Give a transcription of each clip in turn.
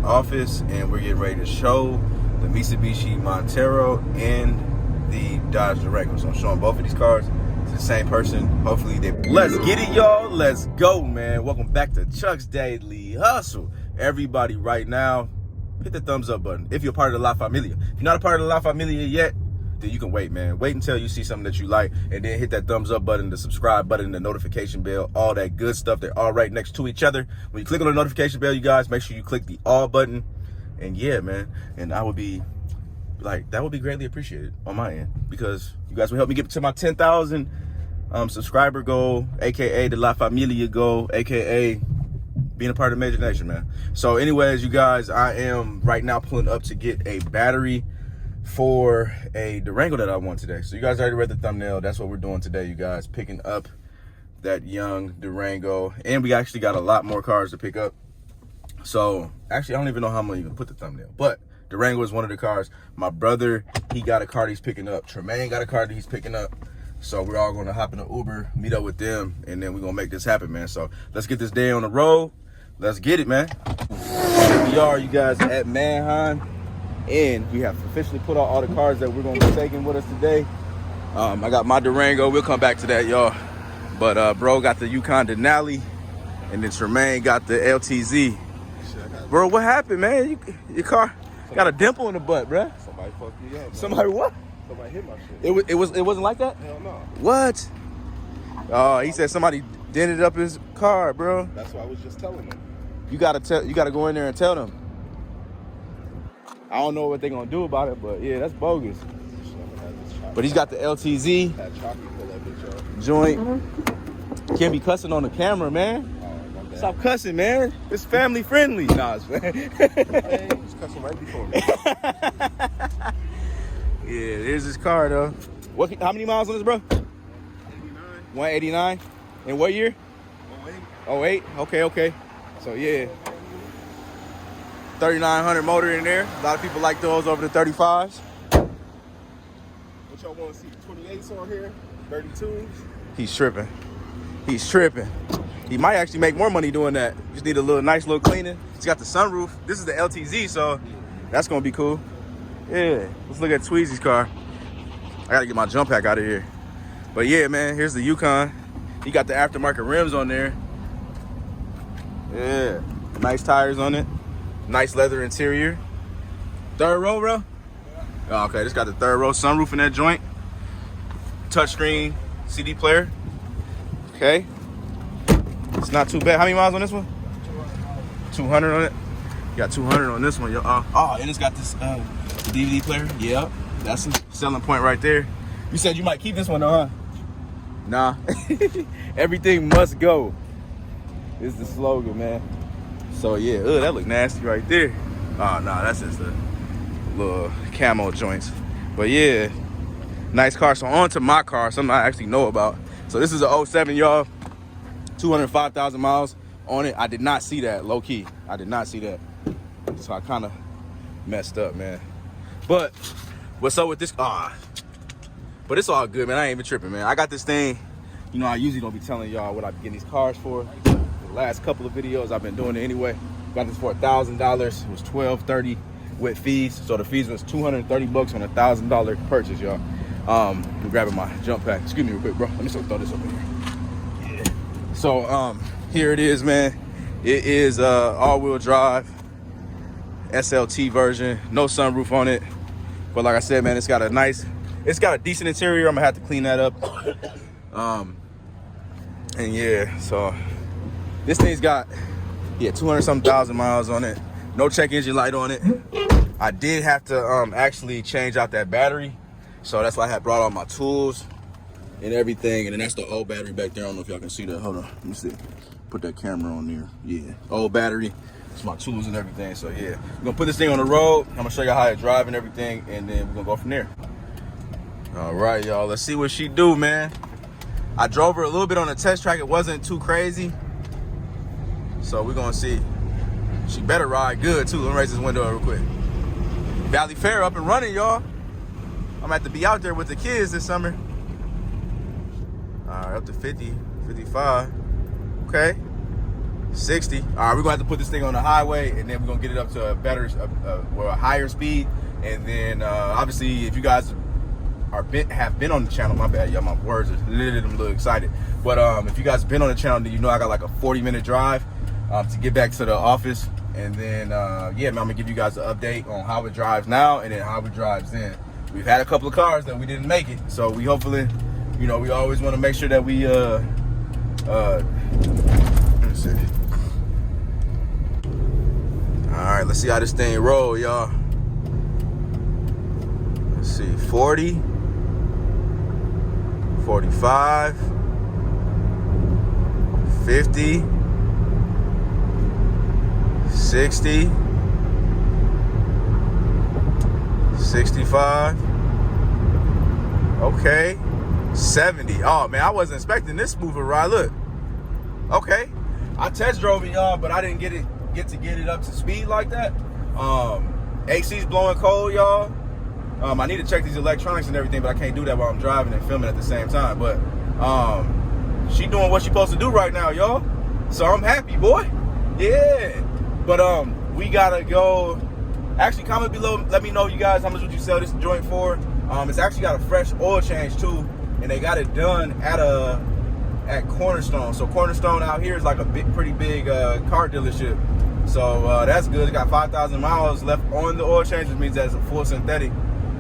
office, and we're getting ready to show the Mitsubishi Montero and the Dodge Durango. So I'm showing both of these cars to the same person. Hopefully they... Let's get it, y'all. Let's go, man. Welcome back to Chuck's Daily Hustle. Everybody right now, hit the thumbs up button if you're part of the La Familia. If you're not a part of the La Familia yet, then you can wait, man. Wait until you see something that you like, and then hit that thumbs up button, the subscribe button, the notification bell, all that good stuff. They're all right next to each other. When you click on the notification bell, you guys, make sure you click the all button. And yeah, man, and I would be like, that would be greatly appreciated on my end, because you guys will help me get to my 10,000 subscriber goal, aka the La Familia goal, aka being a part of Major Nation, man. So anyways, you guys, I am right now pulling up to get a battery for a Durango that I want today. So you guys already read the thumbnail. That's what we're doing today, you guys, picking up that young Durango. And we actually got a lot more cars to pick up. So actually, I don't even know how I'm gonna even put the thumbnail, but Durango is one of the cars. My brother, he got a car that he's picking up. Tremaine got a car that he's picking up. So we're all gonna hop in an Uber, meet up with them, and then we're gonna make this happen, man. So let's get this day on the road. Let's get it, man. Here we are, you guys, at Manheim. And we have officially put out all the cars that we're gonna be taking with us today. I got my Durango. We'll come back to that, y'all. But bro got the Yukon Denali, and then Tremaine got the LTZ. Bro, what happened, man? Your car got a dimple in the butt, bro. Somebody fucked me up, man. Somebody what? Somebody hit my shit. It wasn't like that? Hell no. What? Oh, he said somebody dented up his car, bro. That's what I was just telling them. You gotta go in there and tell them. I don't know what they're gonna do about it, but yeah, that's bogus. But he's got the LTZ joint. Can't be cussing on the camera, man. Stop cussing, man. It's family friendly. Nah, it's Hey, he's cussing right before me. Yeah, there's his car though. How many miles on this, bro? 89. 189. In what year? 08. Okay. So yeah. 3900 motor in there. A lot of people like those over the 35s. What y'all want to see? 28s on here? 32s? He's tripping. He might actually make more money doing that. Just need a nice little cleaning. He's got the sunroof. This is the LTZ, so that's gonna be cool. Yeah, let's look at Tweezy's car. I gotta get my jump pack out of here. But yeah, man, here's the Yukon. He got the aftermarket rims on there. Yeah, nice tires on it. Nice leather interior. Third row, bro? Oh, okay, just got the third row sunroof in that joint. Touchscreen CD player. Okay. It's not too bad. How many miles on this one? 200 on it. You got 200 on this one, yo. And it's got this DVD player. Yeah, that's a selling point right there. You said you might keep this one though, huh? Nah. Everything must go is the slogan, man. So yeah, that look nasty right there. Oh no, that's just the little camo joints. But yeah, nice car. So on to my car, something I actually know about. So this is a 07, y'all. 205,000 miles on it. I did not see that, low key. I did not see that. So I kind of messed up, man. But what's up with this? But it's all good, man. I ain't even tripping, man. I got this thing. You know, I usually don't be telling y'all what I be getting these cars for. The last couple of videos, I've been doing it anyway. Got this for $1,000. It was $1,230 with fees. So the fees was $230 on a $1,000 purchase, y'all. I'm grabbing my jump pack. Excuse me real quick, bro. Let me throw this over here. Yeah. So here it is, man. It is all-wheel drive SLT version. No sunroof on it. But like I said, man, it's got a decent interior. I'm gonna have to clean that up. And yeah, so this thing's got 200-something thousand miles on it. No check engine light on it. I did have to actually change out that battery. So that's why I had brought all my tools and everything. And then that's the old battery back there. I don't know if y'all can see that. Hold on, let me see. Put that camera on there. Yeah, old battery. It's my tools and everything. So yeah, we're gonna put this thing on the road. I'm gonna show you how to drive and everything, and then we're gonna go from there. All right, y'all, let's see what she do, man. I drove her a little bit on the test track. It wasn't too crazy. So we're gonna see. She better ride good too. Let me raise this window real quick. Valley Fair up and running, y'all. I'm gonna have to be out there with the kids this summer. All right, up to 50, 55. Okay. 60. All right, we're gonna have to put this thing on the highway, and then we're gonna get it up to a better, well, a higher speed. And then obviously, if you guys have been on the channel, my bad, y'all, my words are literally, I'm a little excited. But if you guys have been on the channel, then you know I got like a 40-minute drive to get back to the office. And then yeah, man, I'm gonna give you guys an update on how it drives now and then how it drives then. We've had a couple of cars that we didn't make it, so we hopefully, you know, we always want to make sure that we let me see. All right, let's see how this thing roll, y'all. Let's see, 40, 45, 50, 60, 65, okay, 70. Oh man, I wasn't expecting this smoother ride. Look, okay, I test drove it, y'all, but I didn't get to get it up to speed like that. AC's blowing cold, y'all. I need to check these electronics and everything, but I can't do that while I'm driving and filming at the same time. But she doing what she's supposed to do right now, y'all. So I'm happy, boy. Yeah. But we gotta go. Actually, comment below, let me know, you guys, how much would you sell this joint for? It's actually got a fresh oil change too, and they got it done at Cornerstone. So Cornerstone out here is like a pretty big car dealership. So that's good. It got 5,000 miles left on the oil change, which means that's a full synthetic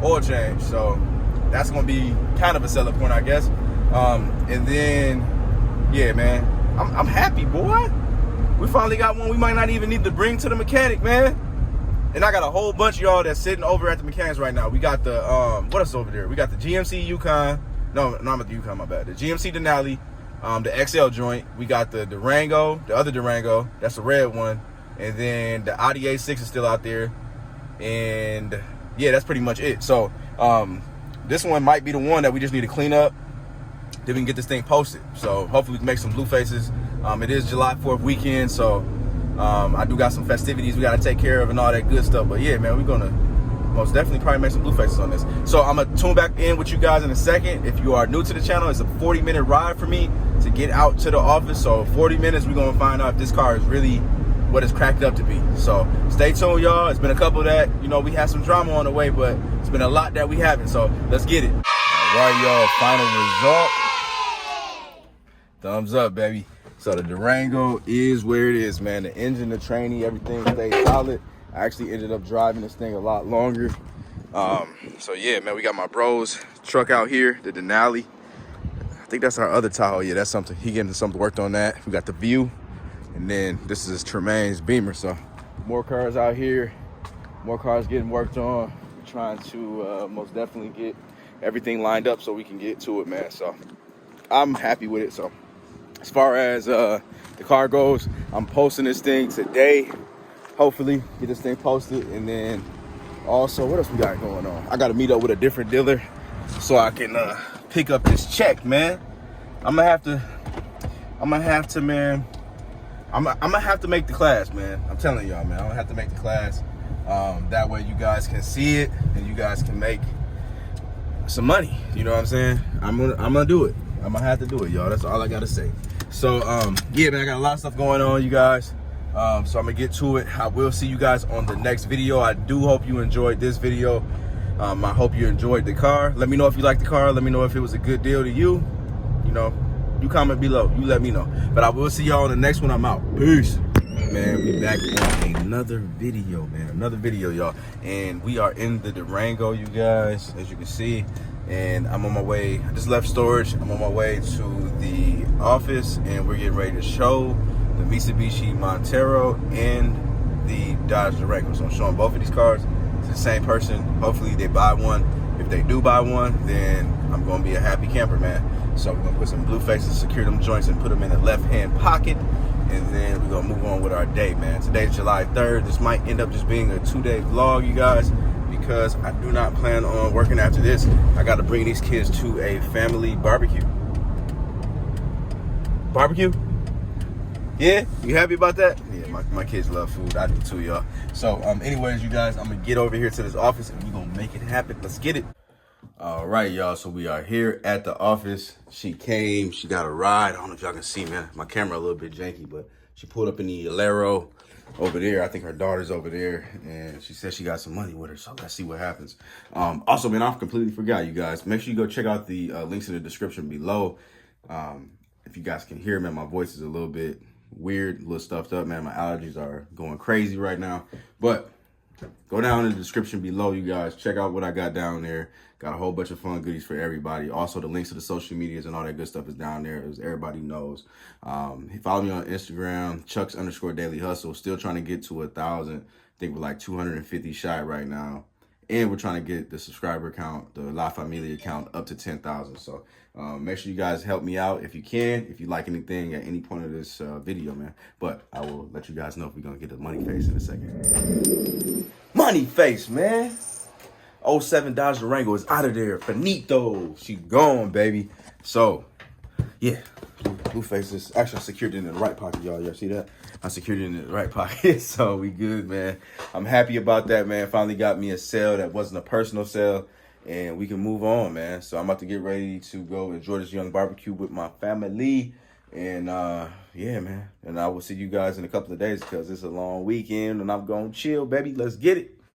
oil change. So that's gonna be kind of a selling point, I guess. And then, yeah, man, I'm happy, boy. We finally got one we might not even need to bring to the mechanic, man. And I got a whole bunch of y'all that's sitting over at the mechanics right now. We got the, what else over there? We got the GMC Yukon. No, not the Yukon, my bad. The GMC Denali, the XL joint. We got the Durango, the other Durango. That's the red one. And then the Audi A6 is still out there. And yeah, that's pretty much it. So this one might be the one that we just need to clean up. Then we can get this thing posted. So hopefully we can make some blue faces. It is July 4th weekend, so I do got some festivities we got to take care of and all that good stuff. But yeah, man, we're gonna most definitely probably make some blue faces on this. So I'm gonna tune back in with you guys in a second. If you are new to the channel, it's a 40-minute ride for me to get out to the office. So 40 minutes, we're gonna find out if this car is really what it's cracked up to be. So stay tuned, y'all. It's been a couple that, you know, we had some drama on the way, but it's been a lot that we haven't. So let's get it. All right, y'all, final result. Thumbs up, baby. So the Durango is where it is, man. The engine, the tranny, everything stayed solid. I actually ended up driving this thing a lot longer. So yeah, man, we got my bro's truck out here, the Denali. I think that's our other Tahoe. Yeah, that's something. He getting something worked on that. We got the View, and then this is Tremaine's Beamer. So more cars out here, more cars getting worked on. We're trying to most definitely get everything lined up so we can get to it, man. So I'm happy with it. So as far as the car goes, I'm posting this thing today. Hopefully get this thing posted. And then also, what else we got going on? I got to meet up with a different dealer so I can pick up this check, man. I'm gonna have to, man. I'm gonna have to make the class, man. I'm telling y'all, man. I'm gonna have to make the class. That way you guys can see it and you guys can make some money. You know what I'm saying? I'm gonna do it. I'm gonna have to do it, y'all. That's all I gotta say. So yeah, man, I got a lot of stuff going on, you guys. So I'm gonna get to it. I will see you guys on the next video. I do hope you enjoyed this video. I hope you enjoyed the car. Let me know if you liked the car. Let me know if it was a good deal to you. You know, you comment below. You let me know. But I will see y'all on the next one. I'm out. Peace. Man, we back on another video, man. Another video, y'all. And we are in the Durango, you guys, as you can see. And I'm on my way. I just left storage. I'm on my way to the office, and we're getting ready to show the Mitsubishi Montero and the Dodge Durango. So I'm showing both of these cars to the same person. Hopefully they buy one. If they do buy one, then I'm gonna be a happy camper, man. So we're gonna put some blue faces, secure them joints, and put them in the left-hand pocket. And then we're gonna move on with our day, man. Today's July 3rd. This might end up just being a 2-day vlog, you guys, because I do not plan on working after this. I gotta bring these kids to a family barbecue. Barbecue? Yeah? You happy about that? Yeah, my kids love food. I do too, y'all. So anyways, you guys, I'm gonna get over here to this office and we're gonna make it happen. Let's get it. All right, y'all, so we are here at the office. She came, she got a ride. I don't know if y'all can see, man. My camera a little bit janky, but She pulled up in the Alero over there. I think her daughter's over there, and she said she got some money with her, so let's see what happens. Also, man, I completely forgot, you guys. Make sure you go check out the links in the description below. If you guys can hear, man, my voice is a little bit weird, a little stuffed up, man. My allergies are going crazy right now, but go down in the description below, you guys. Check out what I got down there. Got a whole bunch of fun goodies for everybody. Also, the links to the social medias and all that good stuff is down there, as everybody knows. Follow me on Instagram, Chucks_Daily Hustle. Still trying to get to 1,000. I think we're like 250 shy right now. And we're trying to get the subscriber count, the La Familia count, up to 10,000. So make sure you guys help me out if you can, if you like anything at any point of this video, man. But I will let you guys know if we're going to get the money face in a second. Money face, man. 07 Dodge Durango is out of there. Finito. She gone, baby. So, yeah. Blue faces. Actually, I secured it in the right pocket, y'all. Y'all see that? I secured it in the right pocket. So, we good, man. I'm happy about that, man. Finally got me a sale that wasn't a personal sale. And we can move on, man. So, I'm about to get ready to go enjoy this young barbecue with my family. And, yeah, man. And I will see you guys in a couple of days because it's a long weekend. And I'm going to chill, baby. Let's get it.